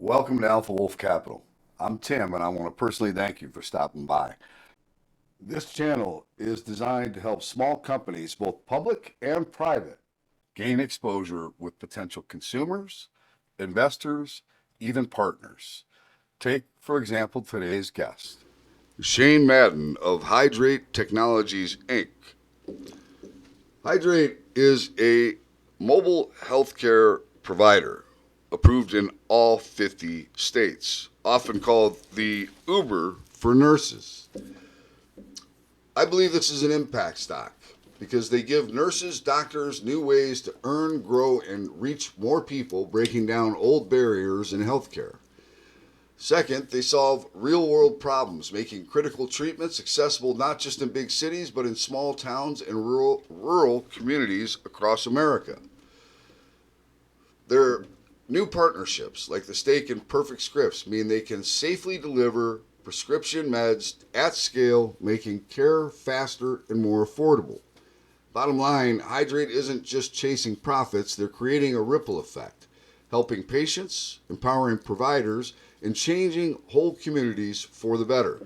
Welcome to Alpha Wolf Capital. I'm Tim, and I want to personally thank you for stopping by. This channel is designed to help small companies, both public and private, gain exposure with potential consumers, investors, even partners. Take, for example, today's guest, Shane Madden of Hydreight Technologies Inc. Hydreight is a mobile healthcare provider approved in all 50 states, often called the Uber for nurses. I believe this is an impact stock because they give nurses, doctors new ways to earn, grow, and reach more people, breaking down old barriers in healthcare. Second, they solve real world problems, making critical treatments accessible not just in big cities, but in small towns and rural communities across America. Their new partnerships, like the stake in Perfect Scripts, mean they can safely deliver prescription meds at scale, making care faster and more affordable. Bottom line, Hydreight isn't just chasing profits, they're creating a ripple effect, helping patients, empowering providers, and changing whole communities for the better.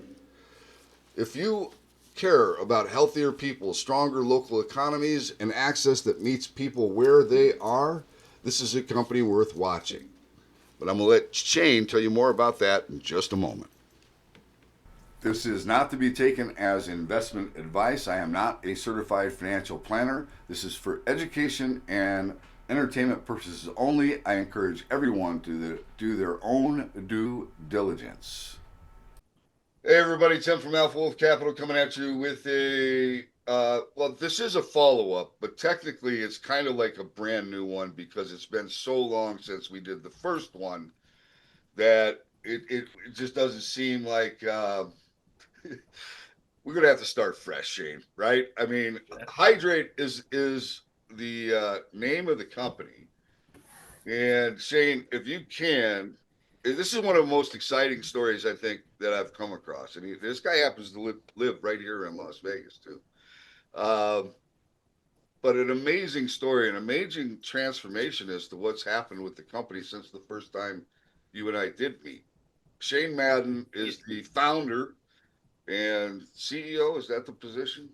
If you care about healthier people, stronger local economies, and access that meets people where they are, this is a company worth watching. But I'm going to let Shane tell you more about that in just a moment. This is not to be taken as investment advice. I am not a certified financial planner. This is for education and entertainment purposes only. I encourage everyone to do their own due diligence. Hey everybody, Tim from Alpha Wolf Capital coming at you with this is a follow-up, but technically it's kind of like a brand new one because it's been so long since we did the first one that it just doesn't seem like we're gonna have to start fresh, Shane. Right? I mean, Hydreight is the name of the company, and Shane, if you can, this is one of the most exciting stories I think that I've come across. And this guy happens to live right here in Las Vegas too. But an amazing story, an amazing transformation as to what's happened with the company since the first time you and I did meet. Shane Madden is the founder and CEO. Is that the position?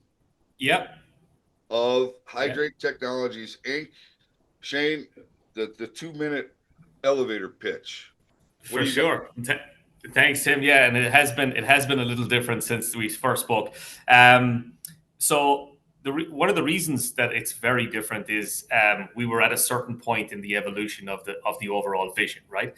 Yep. Of Yep. Hydreight Technologies Inc. Shane, the 2 minute elevator pitch. What For do you got? sure. Thanks, Tim. Yeah, and it has been a little different since we first spoke. So one of the reasons that it's very different is we were at a certain point in the evolution of the overall vision, right?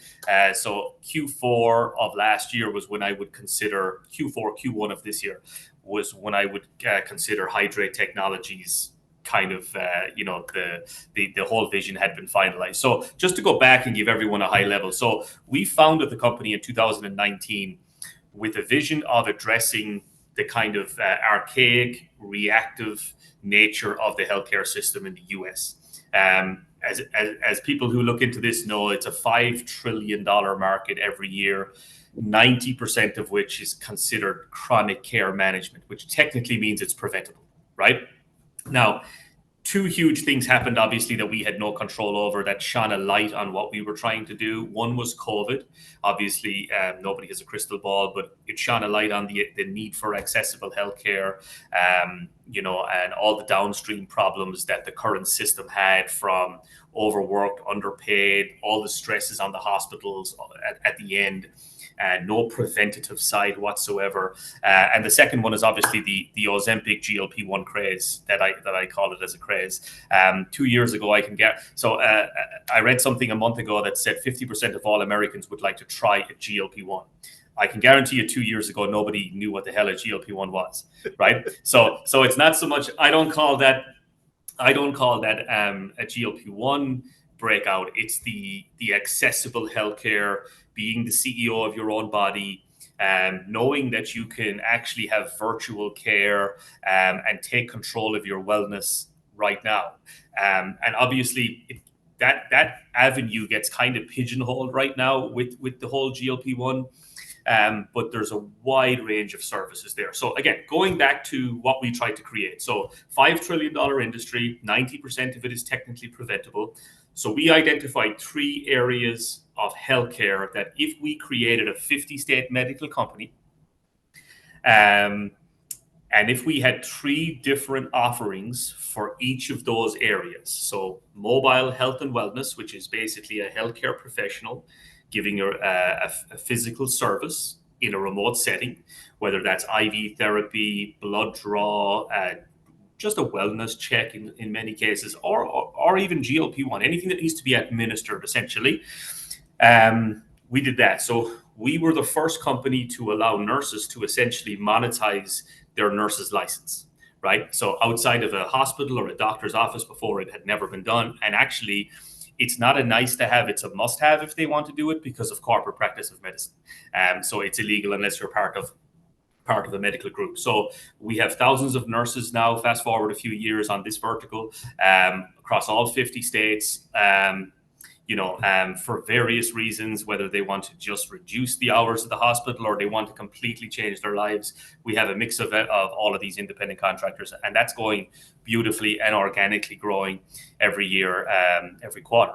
So Q4 of last year was when I would consider Q1 of this year was when I would consider Hydreight Technologies kind of the whole vision had been finalized. So just to go back and give everyone a high level. So we founded the company in 2019 with a vision of addressing the kind of archaic, reactive nature of the healthcare system in the US. As people who look into this know, it's a $5 trillion market every year, 90% of which is considered chronic care management, which technically means it's preventable, right? Now, two huge things happened, obviously, that we had no control over that shone a light on what we were trying to do. One was COVID. Obviously, nobody has a crystal ball, but it shone a light on the need for accessible healthcare, and all the downstream problems that the current system had from overworked, underpaid, all the stresses on the hospitals at the end. No preventative side whatsoever. And the second one is obviously the Ozempic GLP-1 craze that I call it as a craze. 2 years ago, I read something a month ago that said 50% of all Americans would like to try a GLP-1. I can guarantee you 2 years ago, nobody knew what the hell a GLP-1 was, right? So it's not so much, I don't call that a GLP-1 breakout. It's the accessible healthcare, being the CEO of your own body, knowing that you can actually have virtual care and take control of your wellness right now. And obviously, that avenue gets kind of pigeonholed right now with the whole GLP-1. But there's a wide range of services there. So again, going back to what we tried to create. So $5 trillion industry, 90% of it is technically preventable. So we identified three areas of healthcare that if we created a 50-state medical company, and if we had 3 different offerings for each of those areas, so mobile health and wellness, which is basically a healthcare professional giving a physical service in a remote setting, whether that's IV therapy, blood draw, just a wellness check in many cases, or even GLP-1, anything that needs to be administered essentially. We did that. So we were the first company to allow nurses to essentially monetize their nurse's license, right? So outside of a hospital or a doctor's office before, it had never been done. And actually, it's not a nice to have, it's a must have if they want to do it because of corporate practice of medicine. So it's illegal unless you're part of a medical group. So we have thousands of nurses now, fast forward a few years on this vertical, across all 50 states, for various reasons, whether they want to just reduce the hours of the hospital or they want to completely change their lives. We have a mix of all of these independent contractors, and that's going beautifully and organically growing every year, every quarter.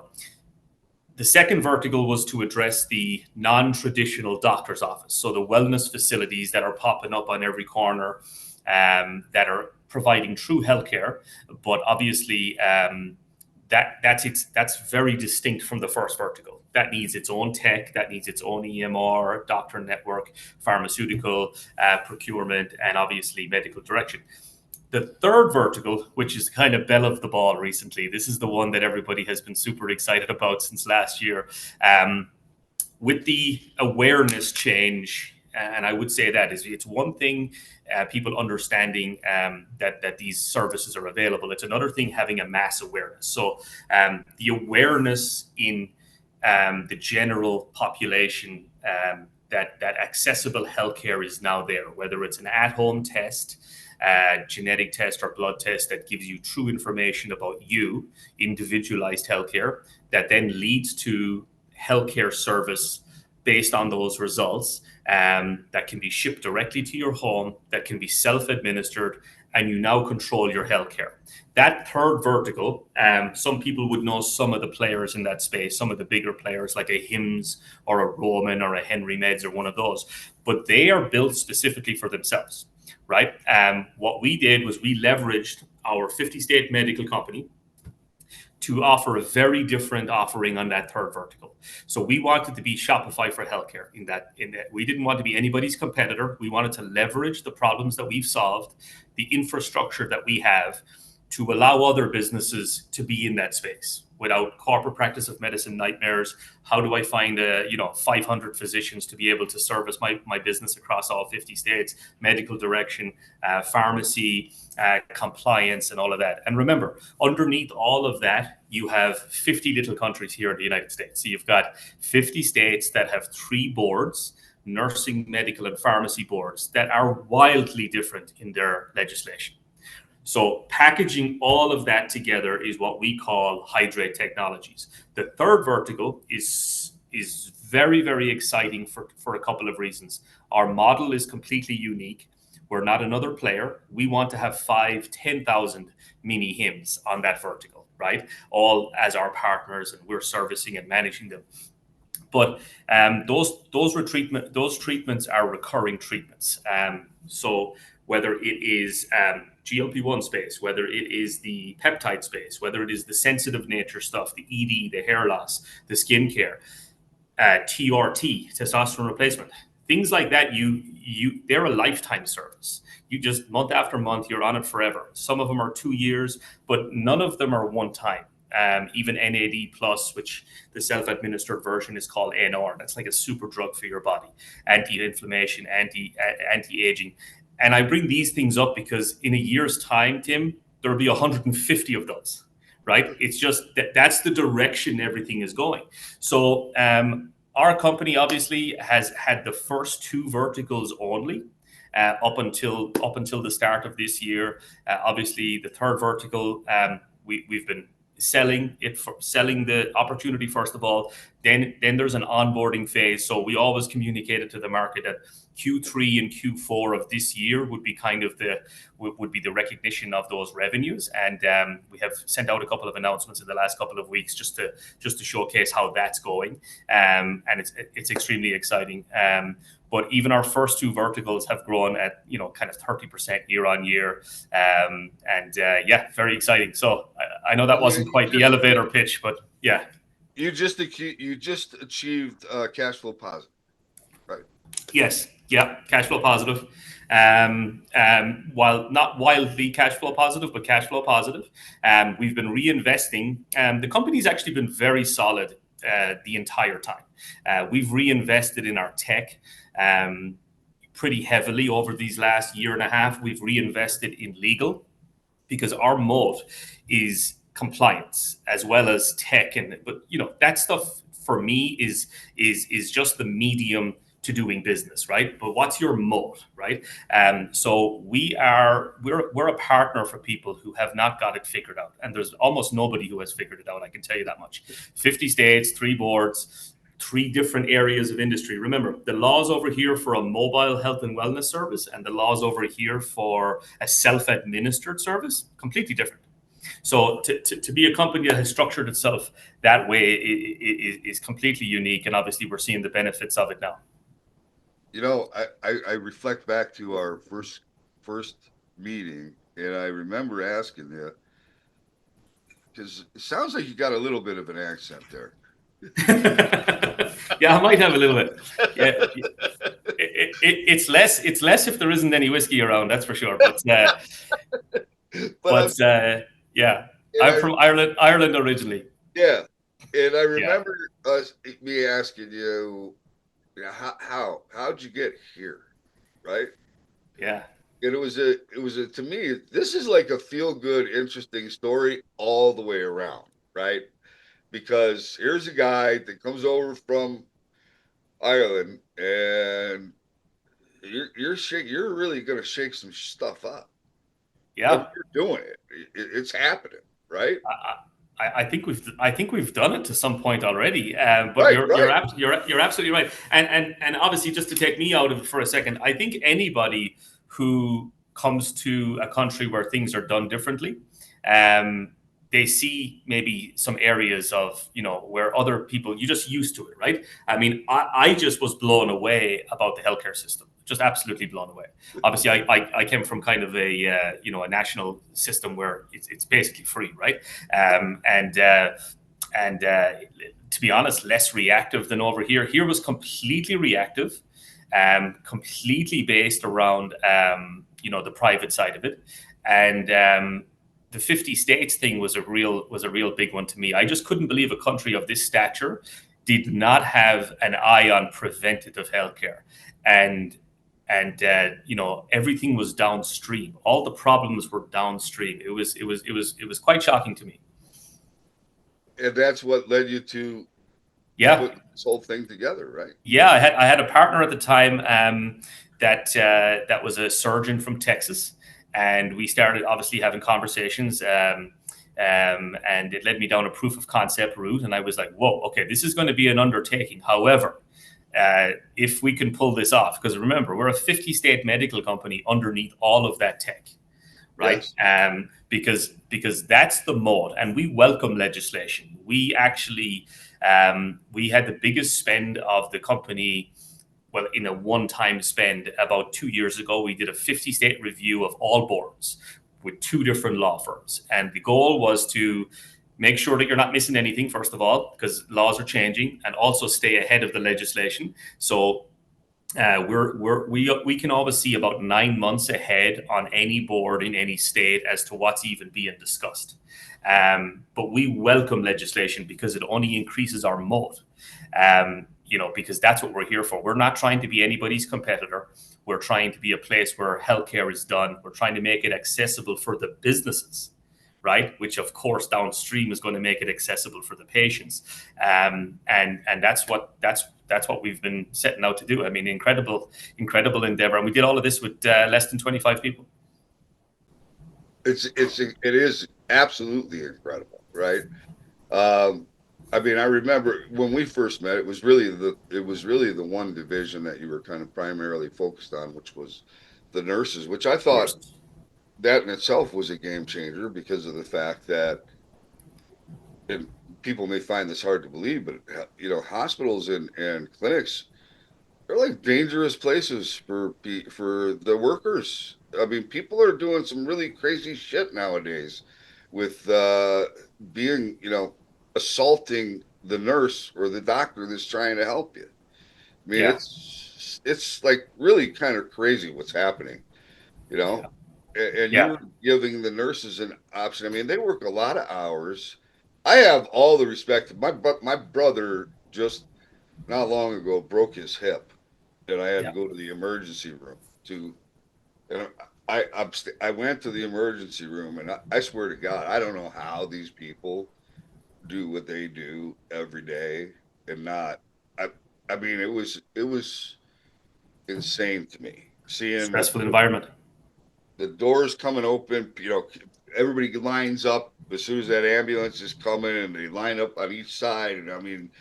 The second vertical was to address the non-traditional doctor's office. So the wellness facilities that are popping up on every corner, that are providing true healthcare, but obviously that's very distinct from the first vertical. That needs its own tech, that needs its own EMR, doctor network, pharmaceutical, procurement, and obviously medical direction. The third vertical, which is kind of belle of the ball recently, this is the one that everybody has been super excited about since last year. With the awareness change, and I would say that it's one thing, people understanding that these services are available. It's another thing having a mass awareness. So the awareness in the general population that accessible healthcare is now there, whether it's an at-home test, genetic test or blood test that gives you true information about you, individualized healthcare, that then leads to healthcare service based on those results, that can be shipped directly to your home, that can be self-administered, and you now control your healthcare. That third vertical, some people would know some of the players in that space, some of the bigger players like a Hims or a Roman or a Henry Meds or one of those, but they are built specifically for themselves, right? What we did was we leveraged our 50-state medical company to offer a very different offering on that third vertical. So we wanted to be Shopify for healthcare in that we didn't want to be anybody's competitor. We wanted to leverage the problems that we've solved, the infrastructure that we have, to allow other businesses to be in that space without corporate practice of medicine nightmares. How do I find 500 physicians to be able to service my business across all 50 states, medical direction, pharmacy, compliance, and all of that. And remember, underneath all of that, you have 50 little countries here in the United States. So you've got 50 states that have 3 boards, nursing, medical, and pharmacy boards, that are wildly different in their legislation. So packaging all of that together is what we call Hydreight Technologies. The third vertical is very, very exciting for a couple of reasons. Our model is completely unique. We're not another player. We want to have 10,000 mini Hims on that vertical, right? All as our partners, and we're servicing and managing them. But those treatments are recurring treatments. So whether it is GLP-1 space, whether it is the peptide space, whether it is the sensitive nature stuff, the ED, the hair loss, the skincare, TRT, testosterone replacement, things like that, they're a lifetime service. You just, month after month, you're on it forever. Some of them are 2 years, but none of them are one time. Even NAD plus, which the self-administered version is called NR. That's like a super drug for your body, anti-inflammation, anti-aging. And I bring these things up because in a year's time, Tim, there'll be 150 of those, right? It's just that's the direction everything is going. So our company obviously has had the first 2 verticals only up until the start of this year. Obviously, the third vertical, we've been selling the opportunity first of all. Then there's an onboarding phase. So we always communicated to the market that Q3 and Q4 of this year would be kind of the recognition of those revenues, and we have sent out a couple of announcements in the last couple of weeks just to showcase how that's going, and it's extremely exciting. But even our first two verticals have grown at kind of 30% year on year, and very exciting. So I know that wasn't quite the elevator pitch, but yeah. You just achieved cash flow positive, right? Yes. Yeah. Cash flow positive. While not wildly cash flow positive, but cash flow positive. We've been reinvesting. The company's actually been very solid the entire time. We've reinvested in our tech pretty heavily over these last year and a half. We've reinvested in legal because our moat is compliance as well as tech, but that stuff for me is just the medium to doing business, right? But what's your moat, right? So we're a partner for people who have not got it figured out, and there's almost nobody who has figured it out. I can tell you that much. 50 states, 3 boards, 3 different areas of industry. Remember, the laws over here for a mobile health and wellness service and the laws over here for a self-administered service, completely different. So to be a company that has structured itself that way is completely unique, and obviously we're seeing the benefits of it now. I reflect back to our first meeting, and I remember asking you, because it sounds like you got a little bit of an accent there. Yeah, I might have a little bit. Yeah, it's less if there isn't any whiskey around, that's for sure. But yeah, I'm from Ireland originally. Yeah, and I remember me asking you, how'd you get here, right? Yeah. And it was a to me, this is like a feel good, interesting story all the way around, right? Because here's a guy that comes over from Ireland, and you're really going to shake some stuff up. Yeah, you're doing it. It's happening, right? I think we've done it to some point already. But right, you're absolutely right. And obviously, just to take me out of it for a second, I think anybody who comes to a country where things are done differently, they see maybe some areas of, where other people, you're just used to it, right? I mean, I just was blown away about the healthcare system, just absolutely blown away. Obviously, I came from kind of a national system where it's basically free, right? And to be honest, less reactive than over here. Here was completely reactive, completely based around, the private side of it. And the 50 states thing was a real big one to me. I just couldn't believe a country of this stature did not have an eye on preventative healthcare, and everything was downstream. All the problems were downstream. It was quite shocking to me. And that's what led you to put this whole thing together, right? Yeah, I had a partner at the time that was a surgeon from Texas. And we started obviously having conversations, and it led me down a proof of concept route. And I was like, whoa, okay, this is going to be an undertaking. However, if we can pull this off, because remember, we're a 50-state medical company underneath all of that tech, right? Yes. Because that's the moat, and we welcome legislation. We actually, we had the biggest spend of the company. Well, in a one-time spend about 2 years ago, we did a 50-state review of all boards with 2 different law firms. And the goal was to make sure that you're not missing anything, first of all, because laws are changing, and also stay ahead of the legislation. So we can always see about 9 months ahead on any board in any state as to what's even being discussed. But we welcome legislation because it only increases our moat. Because that's what we're here for. We're not trying to be anybody's competitor. We're trying to be a place where healthcare is done. We're trying to make it accessible for the businesses, right? Which, of course, downstream is going to make it accessible for the patients. And that's what we've been setting out to do. I mean, incredible endeavor. And we did all of this with less than 25 people. It is absolutely incredible. right? Um, I mean, I remember when we first met, it was really the one division that you were kind of primarily focused on, which was the nurses, which I thought Nurses. that in itself was a game changer because of the fact that, and people may find this hard to believe, but hospitals and clinics, they're like dangerous places for the workers. I mean, people are doing some really crazy shit nowadays with being, assaulting the nurse or the doctor that's trying to help you. I mean, Yeah, it's like really kind of crazy what's happening, you yeah, know. And yeah, you're giving the nurses an option. I mean, they work a lot of hours. I have all the respect. My brother just not long ago broke his hip, and I had to yeah. go to the emergency room to. And I went to the emergency room, and I swear to God, I don't know how these people do what they do every day and not. I I mean, it was insane to me seeing Stressful environment. the doors coming open. Everybody lines up as soon as that ambulance is coming, and they line up on each side. And I mean,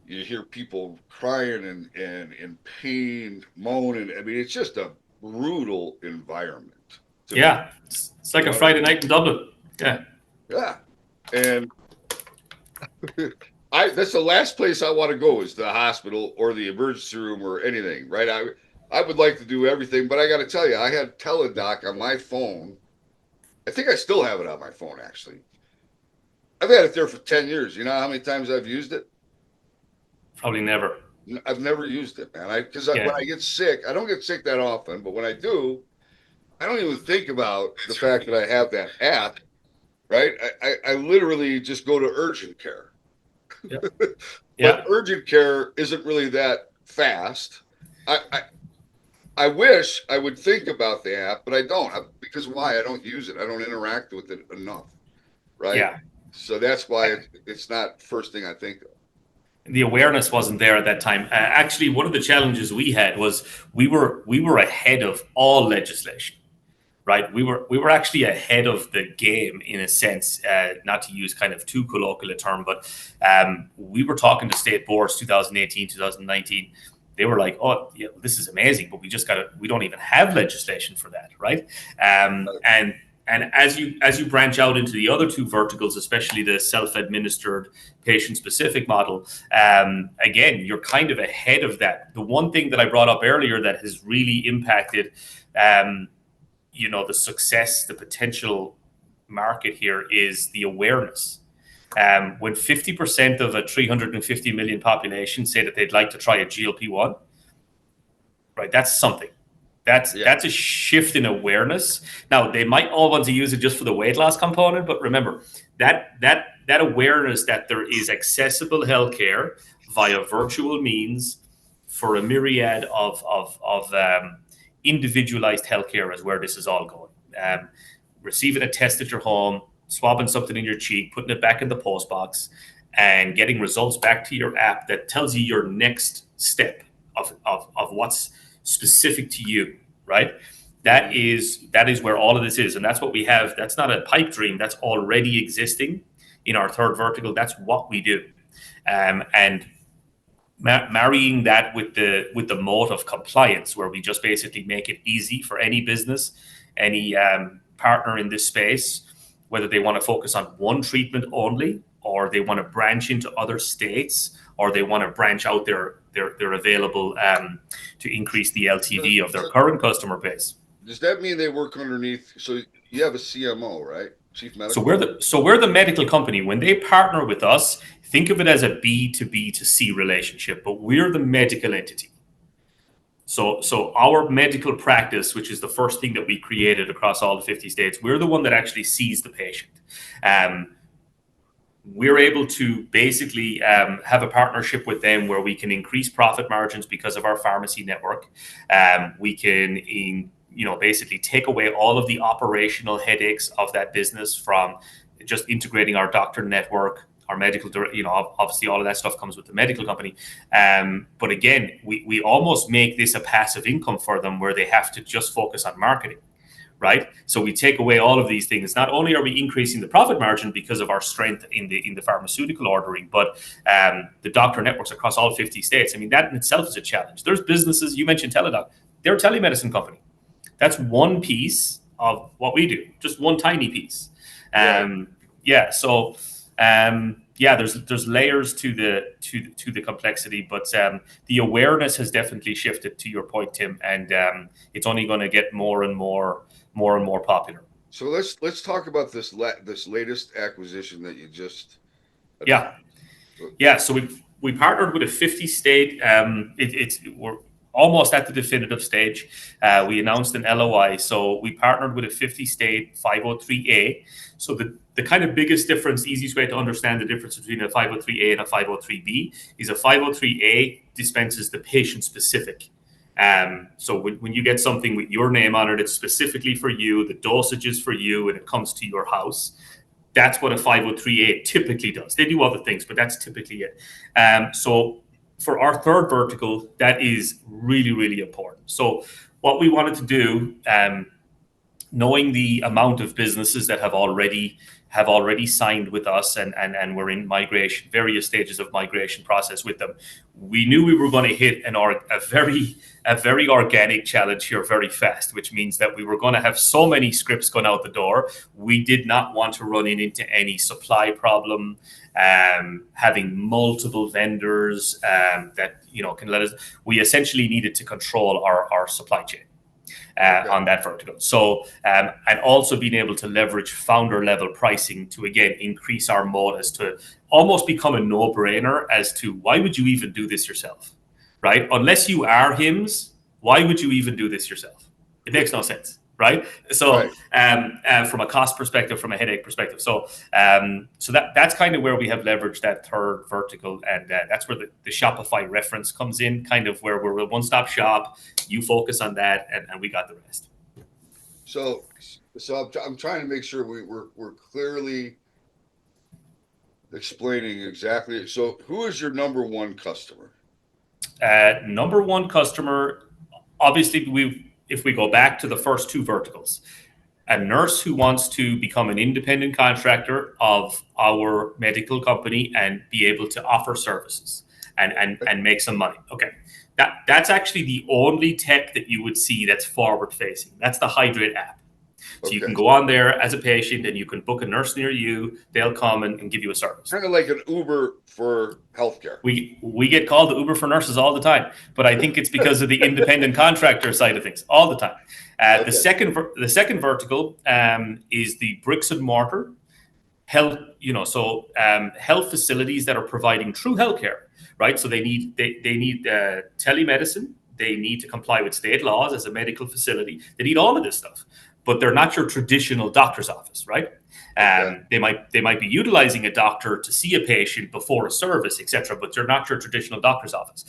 you hear people crying and in pain, moaning. I mean, it's just a brutal environment to be. Yeah, it's You like a know what I Friday mean? night in Dublin. Yeah, Yeah. And I that's the last place I want to go is the hospital or the emergency room or anything, right? I would like to do everything, but I got to tell you, I had Teledoc on my phone. I think I still have it on my phone actually. I've had it there for 10 years. You know how many times I've used it? probably never. I've never used it, man. Because when Yeah, I get sick, I don't get sick that often, but when I do, I don't even think about the fact that I have that app, right? I literally just go to urgent care. yeah, But yeah. urgent care isn't really that fast. I, I I wish I would think about the app, but I don't. Because why? I don't use it. I don't interact with it enough, right? Yeah. So that's why I, it's not first thing I think of. the awareness wasn't there at that time. Actually, one of the challenges we had was we were ahead of all legislation. Right, we were actually ahead of the game in a sense. Not to use kind of too colloquial a term, but we were talking to state boards 2018, 2019. They were like, "Oh, yeah, this is amazing, but we don't even have legislation for that, right?" And as you branch out into the other two verticals, especially the self-administered patient-specific model, again, you're kind of ahead of that. The one thing that I brought up earlier that has really impacted the success, the potential market here is the awareness. When 50% of a 350 million population say that they'd like to try a GLP-1, right, that's something. Yeah. That's a shift in awareness. Now they might all want to use it just for the weight loss component, but remember that awareness that there is accessible healthcare via virtual means for a myriad of individualized healthcare is where this is all going. Receiving a test at your home, swabbing something in your cheek, putting it back in the post box, and getting results back to your app that tells you your next step of what's specific to you, right? That Mhm. is where all of this is, and that's what we have. That's not a pipe dream. That's already existing in our third vertical. That's what we do, and marrying that with the mode of compliance, where we just basically make it easy for any business, any partner in this space, whether they want to focus on one treatment only, or they want to branch into other states, or they want to branch out their available to increase the So, LTV of their so current customer base. does that mean they work underneath? So you have a CMO, right? Chief So Medical we're Officer. the medical company. When they partner with us, think of it as a B to B to C relationship, but we're the medical entity. So our medical practice, which is the first thing that we created across all the 50 states, we're the one that actually sees the patient. Um, we're able to basically have a partnership with them where we can increase profit margins because of our pharmacy network. We can basically take away all of the operational headaches of that business from just integrating our doctor network, our medical, obviously all of that stuff comes with the medical company. But again, we almost make this a passive income for them where they have to just focus on marketing, right? So we take away all of these things. Not only are we increasing the profit margin because of our strength in the pharmaceutical ordering, but the doctor networks across all 50 states. I mean, that in itself is a challenge. There's businesses, you mentioned Teladoc, they're a telemedicine company. That's one piece of what we do, just one tiny piece. Right. Yeah, so yeah, there's layers to the complexity, but the awareness has definitely shifted, to your point, Tim, and it's only going to get more and more popular. So let's talk about this latest acquisition that you just Yeah, announced. yeah. So we partnered with a 50 state. We're almost at the definitive stage. We announced an LOI, so we partnered with a 50 state 503A. So the kind of biggest difference, easiest way to understand the difference between a 503A and a 503B is a 503A dispenses the patient specific. So when you get something with your name on it, it's specifically for you, the dosage is for you, and it comes to your house. That's what a 503A typically does. They do other things, but that's typically it. So for our third vertical, that is really, really important. So what we wanted to do, knowing the amount of businesses that have already signed with us and we're in migration, various stages of migration process with them, we knew we were going to hit a very organic challenge here very fast, which means that we were going to have so many scripts going out the door. We did not want to run into any supply problem, having multiple vendors that can let us. We essentially needed to control our supply chain. On that vertical. So, and also being able to leverage founder level pricing to, again, increase our moat as to almost become a no-brainer as to why would you even do this yourself, right? Unless you are HIMSS, why would you even do this yourself? It makes no sense, right? So, Right. From a cost perspective, from a headache perspective. So, so that's kind of where we have leveraged that third vertical. And that's where the Shopify reference comes in, kind of where we're a one-stop shop. You focus on that, and we got the rest. So I'm trying to make sure we're clearly explaining exactly. So who is your number one customer? Number one customer, obviously, if we go back to the first two verticals, a nurse who wants to become an independent contractor of our medical company and be able to offer services and make some money. Okay. That's actually the only tech that you would see that's forward facing. That's the Hydreight app. So you can go on there as a patient and you can book a nurse near you. They'll come and give you a service. Kind of like an Uber for healthcare. We get called the Uber for nurses all the time, but I think it's because of the independent contractor side of things all the time. The second vertical is the bricks and mortar health. Health facilities that are providing true healthcare, right? So they need telemedicine. They need to comply with state laws as a medical facility. They need all of this stuff, but they're not your traditional doctor's office, right? They might be utilizing a doctor to see a patient before a service, etc., but they're not your traditional doctor's office.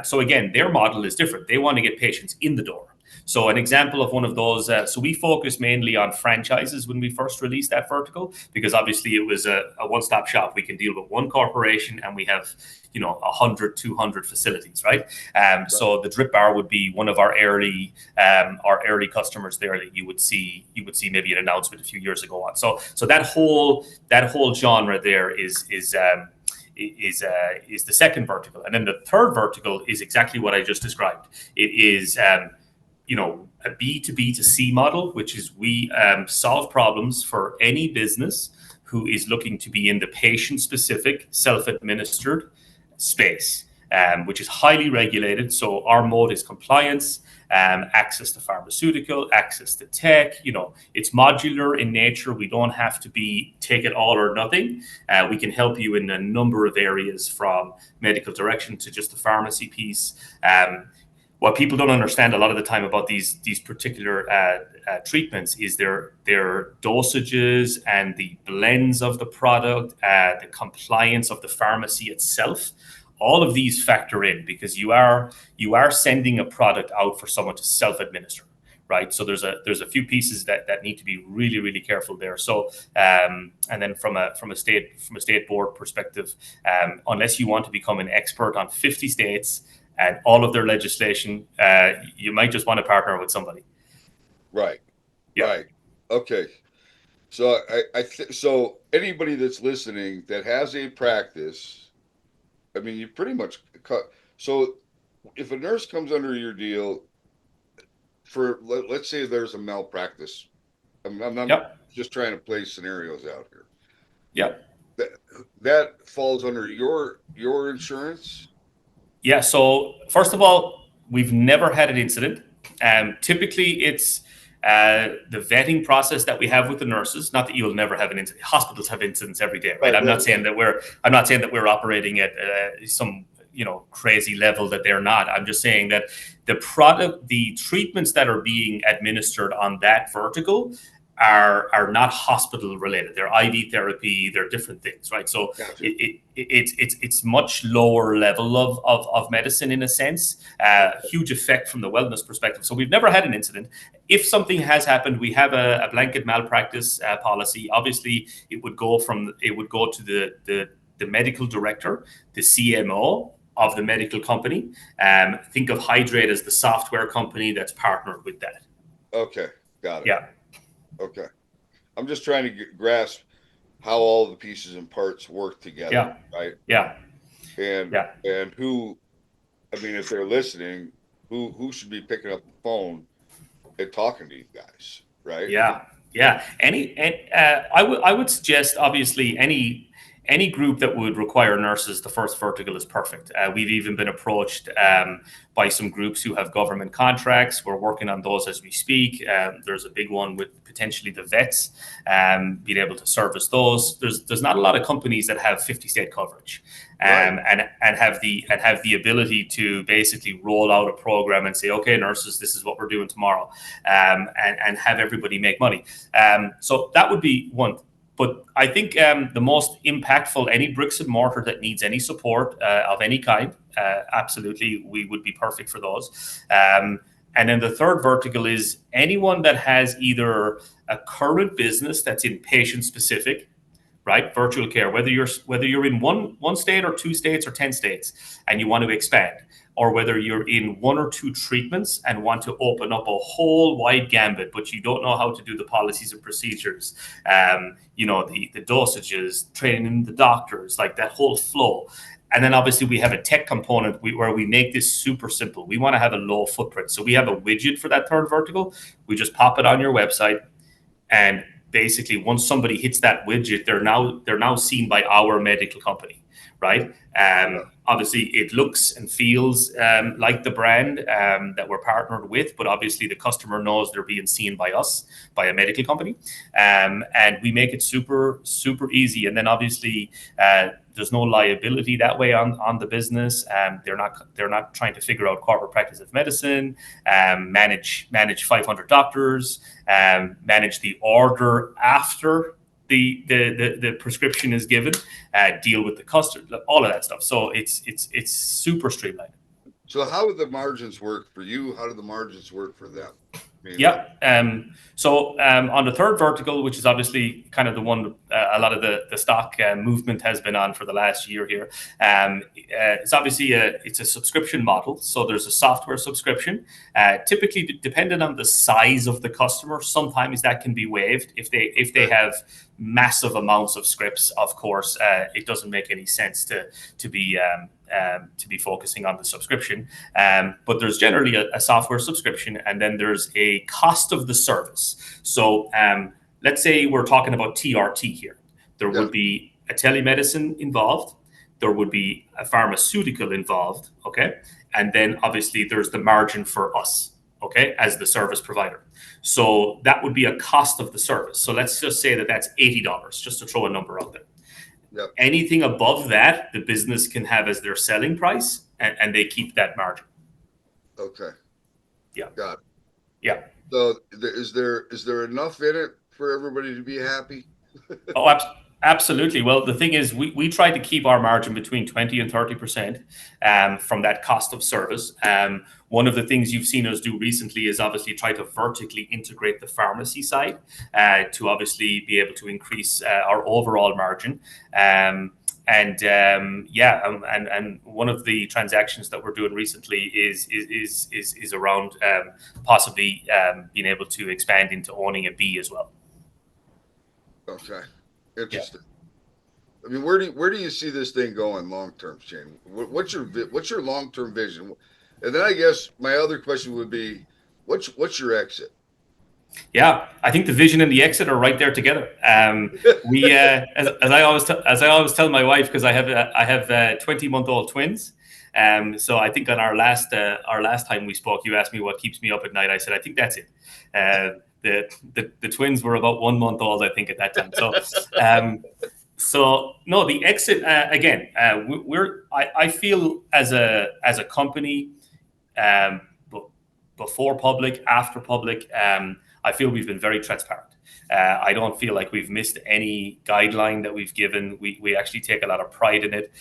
So again, their model is different. They want to get patients in the door. So an example of one of those, so we focus mainly on franchises when we first released that vertical, because obviously it was a one-stop shop. We can deal with one corporation and we have 100, 200 facilities, right? So the Drip Bar would be one of our early customers there that you would see maybe an announcement a few years ago on. So that whole genre there is the second vertical, and then the third vertical is exactly what I just described. It is a B2B2C model, which is we solve problems for any business who is looking to be in the patient-specific, self-administered space, which is highly regulated. So our mode is compliance, access to pharmaceutical, access to tech. It's modular in nature. We don't have to take it all or nothing. We can help you in a number of areas, from medical direction to just the pharmacy piece. What people don't understand a lot of the time about these particular treatments is their dosages and the blends of the product, the compliance of the pharmacy itself. All of these factor in, because you are sending a product out for someone to self-administer, right? So there's a few pieces that need to be really, really careful there. So and then from a state board perspective, unless you want to become an expert on 50 states and all of their legislation, you might just want to partner with somebody. Right. Yeah. Right. Okay. So so anybody that's listening that has a practice, I mean, you pretty much cut. So if a nurse comes under your deal for, let's say there's a malpractice, I'm Yep. just trying to play scenarios out here. Yep. That that falls under your insurance. Yeah. So first of all, we've never had an incident. Typically, it's the vetting process that we have with the nurses. Not that you'll never have an incident. Hospitals have incidents every day, right? Right. I'm not saying that we're operating at some crazy level that they're not. I'm just saying that the treatments that are being administered on that vertical are not hospital related. They're IV therapy. They're different things, right? So Gotcha. it's much lower level of medicine in a sense. Huge effect from the wellness perspective. So we've never had an incident. If something has happened, we have a blanket malpractice policy. Obviously, it would go to the medical director, the CMO of the medical company. Think of Hydreight as the software company that's partnered with that. Okay. Got it. Yeah. Okay. I'm just trying to grasp how all the pieces and parts work together, Yeah. right? Yeah. And Yeah. who, I mean, if they're listening, who should be picking up the phone and talking to you guys, right? Yeah, yeah. I would suggest obviously any group that would require nurses. The first vertical is perfect. We've even been approached by some groups who have government contracts. We're working on those as we speak. There's a big one with potentially the vets, being able to service those. There's not a lot of companies that have 50-state coverage. Right. And have the ability to basically roll out a program and say, okay, nurses, this is what we're doing tomorrow, and have everybody make money. So that would be one. But I think the most impactful, any bricks and mortar that needs any support of any kind, absolutely, we would be perfect for those. And then the third vertical is anyone that has either a current business that's in patient specific, right? Virtual care, whether you're in one state or two states or 10 states and you want to expand, or whether you're in one or two treatments and want to open up a whole wide gambit, but you don't know how to do the policies and procedures, the dosages, training the doctors, like that whole flow. And then obviously we have a tech component where we make this super simple. We want to have a low footprint. So we have a widget for that third vertical. We just pop it on your website, and basically once somebody hits that widget, they're now seen by our medical company, right? Obviously it looks and feels like the brand that we're partnered with, but obviously the customer knows they're being seen by us, by a medical company, and we make it super easy. And then obviously there's no liability that way on the business. They're not trying to figure out corporate practice of medicine, manage 500 doctors, manage the order after the prescription is given, deal with the customer, all of that stuff. So it's super streamlined. So how do the margins work for you? How do the margins work for them? Yeah. So on the third vertical, which is obviously kind of the one a lot of the stock movement has been on for the last year here, it's obviously it's a subscription model. So there's a software subscription. Typically, depending on the size of the customer, sometimes that can be waived if they have massive amounts of scripts. Of course, it doesn't make any sense to be focusing on the subscription. But there's generally a software subscription, and then there's a cost of the service. So let's say we're talking about TRT here. There would be a telemedicine involved. There would be a pharmaceutical involved, okay? And then obviously there's the margin for us, okay, as the service provider. So that would be a cost of the service. So let's just say that that's $80, just to throw a number out there. Yep. Anything above that, the business can have as their selling price, and they keep that margin. Okay. Yeah. Got it. Yeah. So is there enough in it for everybody to be happy? Oh, absolutely. Well, the thing is, we try to keep our margin between 20 and 30% from that cost of service. One of the things you've seen us do recently is obviously try to vertically integrate the pharmacy side to obviously be able to increase our overall margin. and one of the transactions that we're doing recently is around possibly being able to expand into owning a B as well. Okay, Yeah. interesting. I mean, where do you see this thing going long term, Shane? What's your long term vision? And then I guess my other question would be, what's your exit? Yeah, I think the vision and the exit are right there together. We, as I always tell my wife, because I have 20-month-old twins. So I think on our last time we spoke, you asked me what keeps me up at night. I said I think that's it. The twins were about 1 month old, I think, at that time. So no, the exit again. I feel as a company, um, before public, after public. I feel we've been very transparent. I don't feel like we've missed any guideline that we've given. We actually take a lot of pride in it.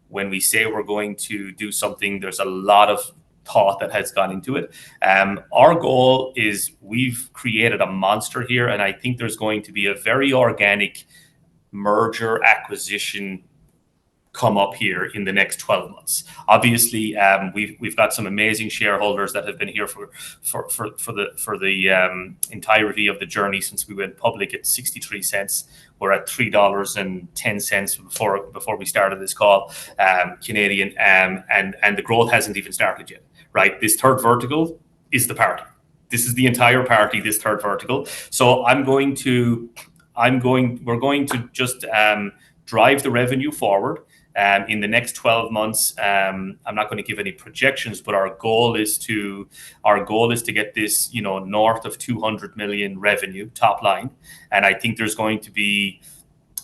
When we say we're going to do something, there's a lot of thought that has gone into it. Our goal is we've created a monster here, and I think there's going to be a very organic merger acquisition come up here in the next 12 months. Obviously, we've got some amazing shareholders that have been here for the entirety of the journey since we went public at 63 cents. We're at $3.10 before we started this call, Canadian, and the growth hasn't even started yet. Right, this third vertical is the party. This is the entire party. This third vertical. So we're going to just drive the revenue forward. In the next 12 months, I'm not going to give any projections, but our goal is to get this, north of 200 million revenue top line, and I think there's going to be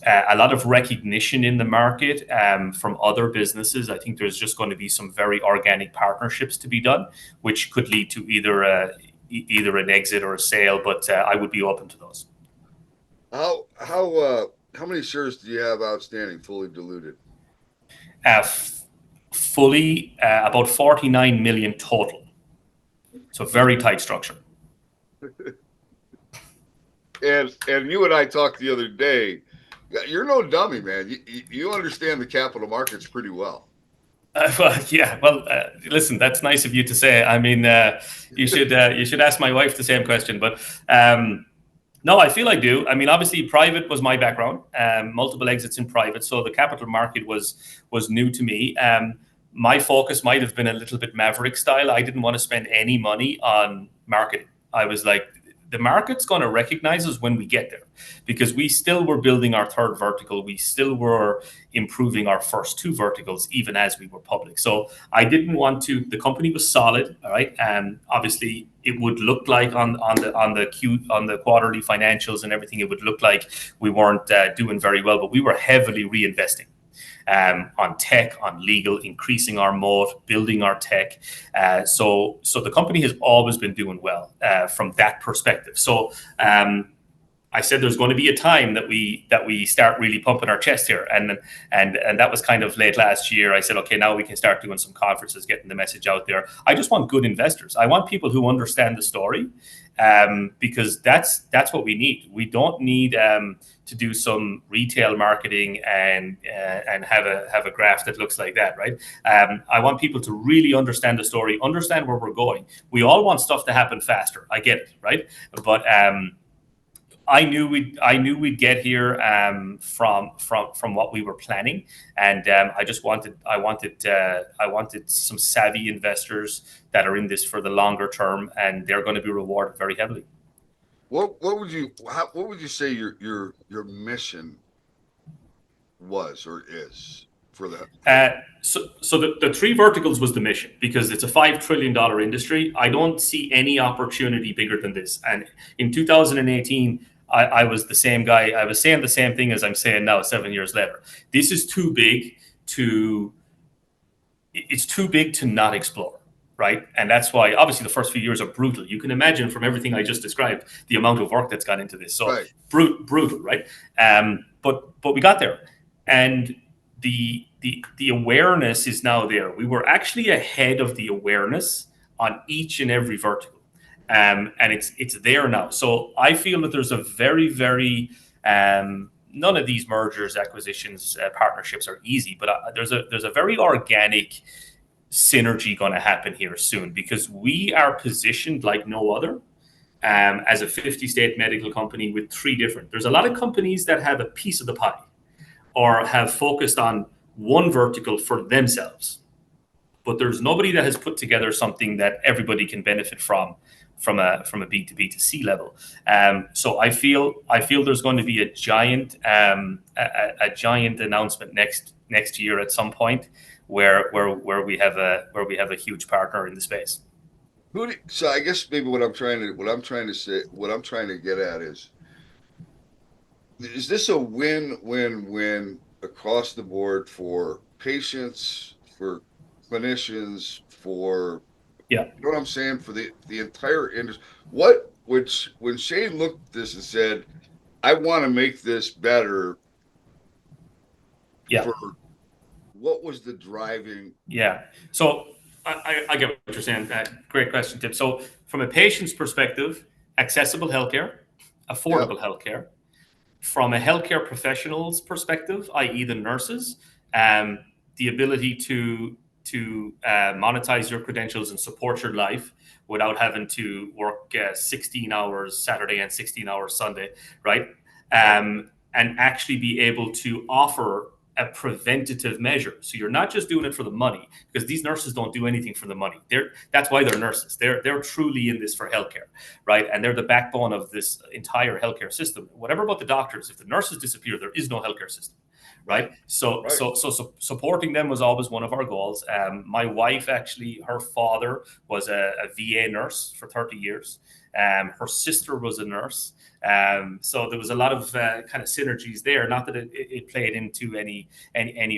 a lot of recognition in the market from other businesses. I think there's just going to be some very organic partnerships to be done, which could lead to either an exit or a sale. But I would be open to those. How many shares do you have outstanding, fully diluted? Fully about 49 million total. So very tight structure. And you and I talked the other day. You're no dummy, man. You understand the capital markets pretty well. Listen, that's nice of you to say. I mean, you should ask my wife the same question. But no, I feel I do. I mean, obviously, private was my background. Multiple exits in private, so the capital market was new to me. My focus might have been a little bit maverick style. I didn't want to spend any money on marketing. I was like, the market's going to recognize us when we get there, because we still were building our third vertical. We still were improving our first two verticals, even as we were public. So I didn't want to. The company was solid, all right. Obviously, it would look like on the quarterly financials and everything, it would look like we weren't doing very well, but we were heavily reinvesting. On tech, on legal, increasing our moat, building our tech. So the company has always been doing well from that perspective. So I said there's going to be a time that we start really pumping our chest here, and that was kind of late last year. I said, okay, now we can start doing some conferences, getting the message out there. I just want good investors. I want people who understand the story, because that's what we need. We don't need to do some retail marketing and have a graph that looks like that, right? I want people to really understand the story, understand where we're going. We all want stuff to happen faster. I get it, right? But I knew we'd get here from what we were planning, and I wanted some savvy investors that are in this for the longer term, and they're going to be rewarded very heavily. What would you say your mission was or is for that? So the three verticals was the mission, because it's a $5 trillion industry. I don't see any opportunity bigger than this. And in 2018, I was the same guy. I was saying the same thing as I'm saying now, 7 years later. This is too big to not explore. Right. And that's why, obviously, the first few years are brutal. You can imagine from everything I just described, the amount of work that's gone into this. So right. Brutal. Right. But we got there. And the awareness is now there. We were actually ahead of the awareness on each and every vertical. And it's there now. So I feel that there's a very, very none of these mergers, acquisitions, partnerships are easy, but there's a very organic synergy going to happen here soon, because we are positioned like no other, as a 50-state medical company with three different. There's a lot of companies that have a piece of the pie or have focused on one vertical for themselves, but there's nobody that has put together something that everybody can benefit from a B2B to C level. So I feel there's going to be a giant announcement next year at some point where we have a huge partner in the space. So I guess maybe what I'm trying to get at is this a win-win-win across the board for patients, for clinicians, for, Yeah. you know what I'm saying, for the entire industry? When Shane looked at this and said, I want to make this better, Yeah. for what was the driving? Yeah. So I get what you're saying. Great question, Tip. So from a patient's perspective, accessible healthcare, affordable healthcare. From a healthcare professional's perspective, i.e. the nurses, the ability to monetize your credentials and support your life without having to work 16 hours Saturday and 16 hours Sunday, right? And actually be able to offer a preventative measure. So you're not just doing it for the money, because these nurses don't do anything for the money. That's why they're nurses. They're truly in this for healthcare, right? And they're the backbone of this entire healthcare system. Whatever about the doctors, if the nurses disappear, there is no healthcare system, right? So supporting them was always one of our goals. My wife, actually, her father was a VA nurse for 30 years. Her sister was a nurse. So there was a lot of kind of synergies there. Not that it played into any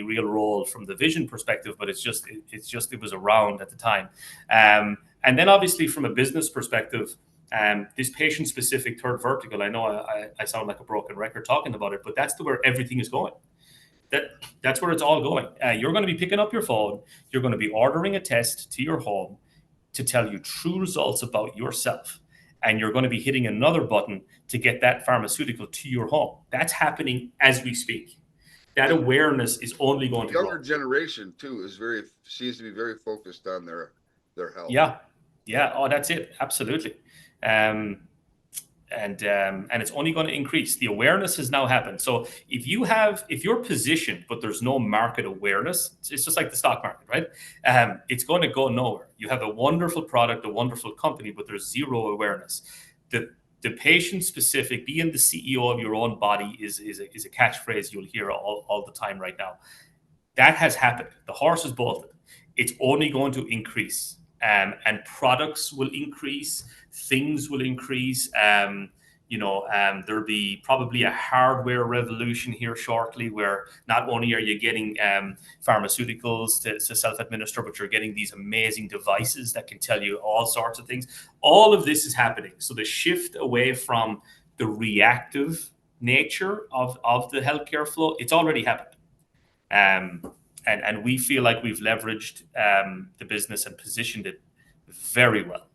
real role from the vision perspective, but it was around at the time. And then obviously from a business perspective, this patient-specific third vertical, I know I sound like a broken record talking about it, but that's where everything is going. That's where it's all going. You're going to be picking up your phone. You're going to be ordering a test to your home to tell you true results about yourself. And you're going to be hitting another button to get that pharmaceutical to your home. That's happening as we speak. That awareness is only going to grow. Younger generation too seems to be very focused on their health. Yeah. Oh, that's it. Absolutely. And it's only going to increase. The awareness has now happened. So if you're positioned, but there's no market awareness, it's just like the stock market, right? It's going to go nowhere. You have a wonderful product, a wonderful company, but there's zero awareness. The patient-specific, being the CEO of your own body is a catchphrase you'll hear all the time right now. That has happened. The horse is bolted. It's only going to increase. And products will increase, things will increase. There'll be probably a hardware revolution here shortly, where not only are you getting pharmaceuticals to self-administer, but you're getting these amazing devices that can tell you all sorts of things. All of this is happening. So the shift away from the reactive nature of the healthcare flow, it's already happened. And we feel like we've leveraged the business and positioned it very well.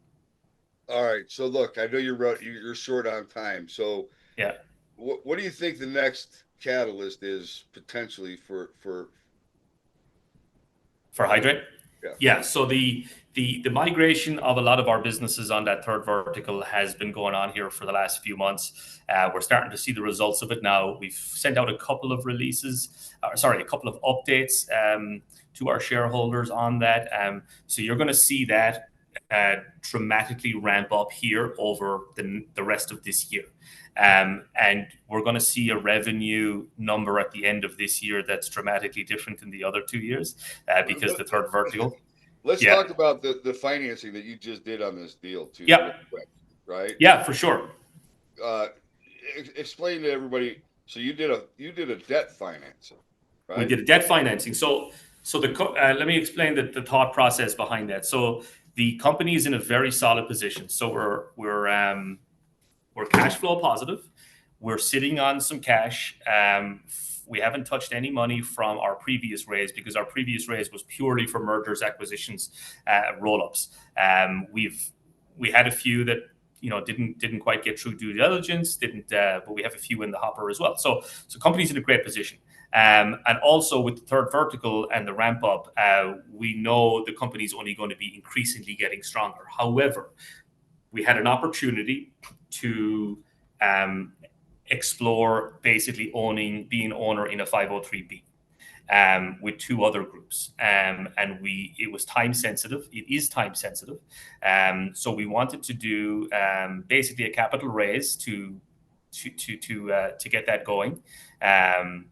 All right. So look, I know you're short on time. So yeah, what do you think the next catalyst is potentially for Hydreight? Yeah. So the migration of a lot of our businesses on that third vertical has been going on here for the last few months. We're starting to see the results of it now. We've sent out a couple of updates to our shareholders on that. So you're going to see that dramatically ramp up here over the rest of this year. And we're going to see a revenue number at the end of this year that's dramatically different than the other 2 years, because the third vertical. Let's talk about the financing that you just did on this deal too. Yeah. Real quick, right? Yeah, for sure. Explain to everybody. So you did a debt financing, right? We did a debt financing. So let me explain the thought process behind that. So the company is in a very solid position. So we're cash flow positive. We're sitting on some cash. We haven't touched any money from our previous raise, because our previous raise was purely for mergers, acquisitions, roll-ups. We had a few that didn't quite get through due diligence, but we have a few in the hopper as well. So companies in a great position. And also with the third vertical and the ramp up, we know the company's only going to be increasingly getting stronger. However, we had an opportunity to explore basically being owner in a 503B. With two other groups, and it was time sensitive. It is time sensitive, so we wanted to do basically a capital raise to get that going, and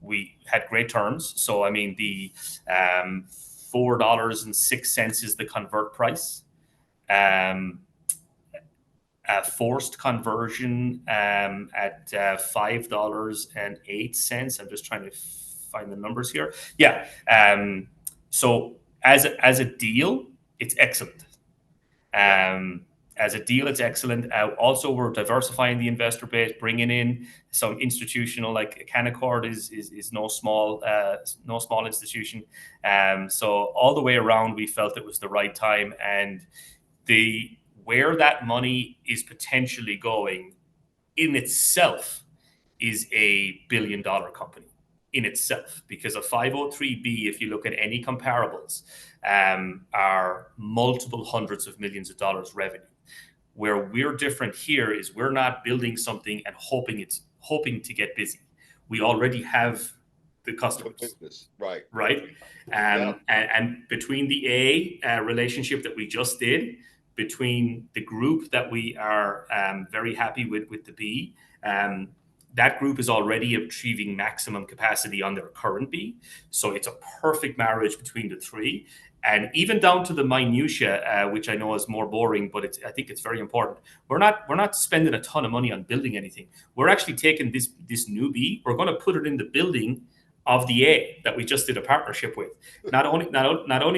we had great terms. So I mean, the $4.06 is the convert price. Forced conversion at $5.08. I'm just trying to find the numbers here. Yeah. So as a deal, it's excellent. As a deal, it's excellent. Also, we're diversifying the investor base, bringing in some institutional, like Canaccord is no small institution. So all the way around, we felt it was the right time, and where that money is potentially going in itself is a billion-dollar company in itself, because a 503B, if you look at any comparables, are multiple hundreds of millions of dollars revenue. Where we're different here is we're not building something and hoping to get busy. We already have the customers. Right. And between the A relationship that we just did, between the group that we are very happy with the B, that group is already achieving maximum capacity on their current B. So it's a perfect marriage between the three. And even down to the minutia, which I know is more boring, but I think it's very important. We're not spending a ton of money on building anything. We're actually taking this new B, we're going to put it in the building of the A that we just did a partnership with. Not only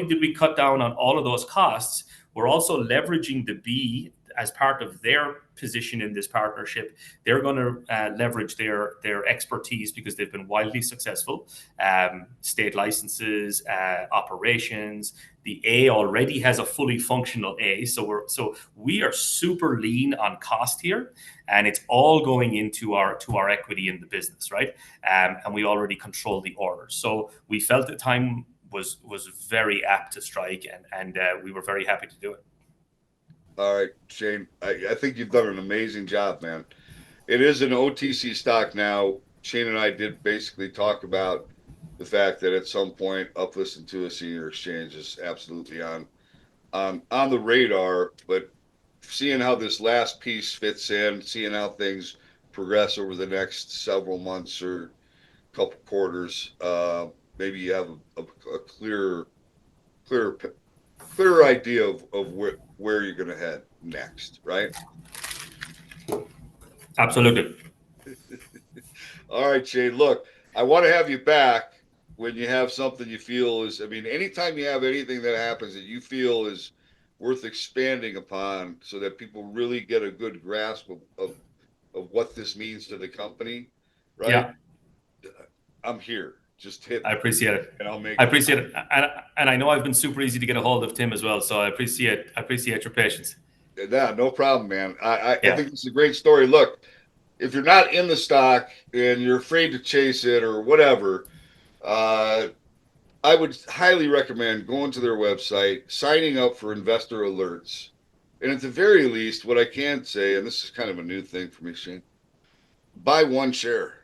did we cut down on all of those costs, we're also leveraging the B as part of their position in this partnership. They're going to leverage their expertise because they've been wildly successful. State licenses, operations. The A already has a fully functional A, so we are super lean on cost here, and it's all going into our equity in the business, right? And we already control the orders. So we felt the time was very apt to strike, and we were very happy to do it. All right, Shane, I think you've done an amazing job, man. It is an OTC stock now. Shane and I did basically talk about the fact that at some point uplisting to a senior exchange is absolutely on the radar. But seeing how this last piece fits in, seeing how things progress over the next several months or couple quarters, maybe you have a clearer idea of where you're going to head next, right? Absolutely. All right, Shane, look, I want to have you back when you have something you feel is, I mean, anytime you have anything that happens that you feel is worth expanding upon so that people really get a good grasp of what this means to the company, right? Yeah. I'm here. Just hit me. I appreciate it. And I'll make I appreciate it. And I know I've been super easy to get a hold of, Tim, as well. So I appreciate your patience. Yeah, no problem, man. I think it's a great story. Look, if you're not in the stock and you're afraid to chase it or whatever, I would highly recommend going to their website, signing up for investor alerts. And at the very least, what I can say, and this is kind of a new thing for me, Shane, buy one share.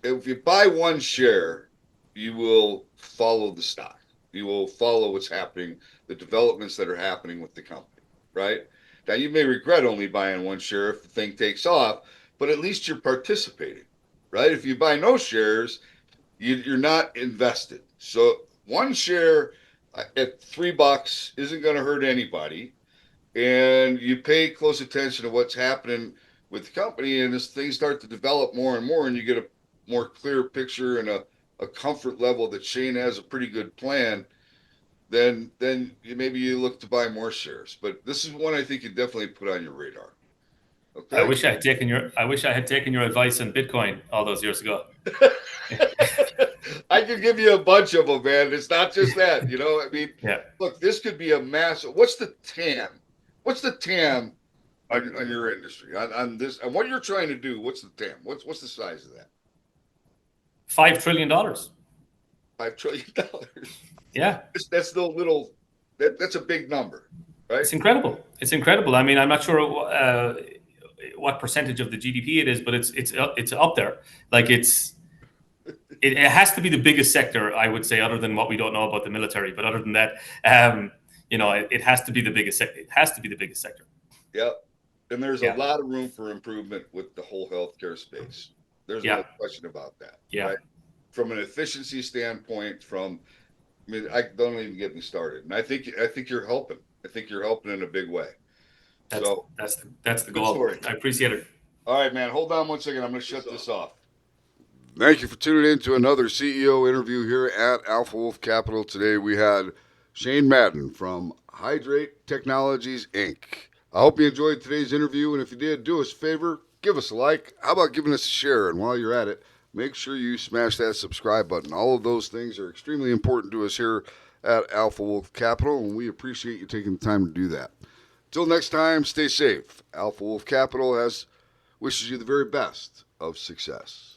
If you buy one share, you will follow the stock. You will follow what's happening, the developments that are happening with the company, right? Now, you may regret only buying one share if the thing takes off, but at least you're participating, right? If you buy no shares, you're not invested. So one share at $3 isn't going to hurt anybody. And you pay close attention to what's happening with the company. And as things start to develop more and more, and you get a more clear picture and a comfort level that Shane has a pretty good plan, then maybe you look to buy more shares. But this is one I think you definitely put on your radar. Okay. I wish I had taken your advice on Bitcoin all those years ago. I could give you a bunch of them, man. It's not just that, I mean, Yeah. Look, this could be a massive. What's the TAM What's the TAM on your industry on this and what you're trying to do? What's the TAM? What's the size of that? $5 trillion. $5 trillion. Yeah. That's no little. That's a big number, right? It's incredible. It's incredible. I mean, I'm not sure what percentage of the GDP it is, but it's up there. Like it has to be the biggest sector, I would say, other than what we don't know about the military. But other than that, it has to be the biggest sector. It has to be the biggest sector. Yep. And there's a Yeah. lot of room for improvement with the whole healthcare space. There's no question about that. Yeah. Right? From an efficiency standpoint, I don't even get me started. And I think you're helping. I think you're helping in a big way. That's the good goal. story. I appreciate it. All right, man. Hold on one second. I'm going to shut this off. Thank you for tuning in to another CEO interview here at Alpha Wolf Capital. Today we had Shane Madden from Hydreight Technologies Inc. I hope you enjoyed today's interview, and if you did, do us a favor, give us a like. How about giving us a share? And while you're at it, make sure you smash that subscribe button. All of those things are extremely important to us here at Alpha Wolf Capital, and we appreciate you taking the time to do that. Until next time, stay safe. Alpha Wolf Capital wishes you the very best of success.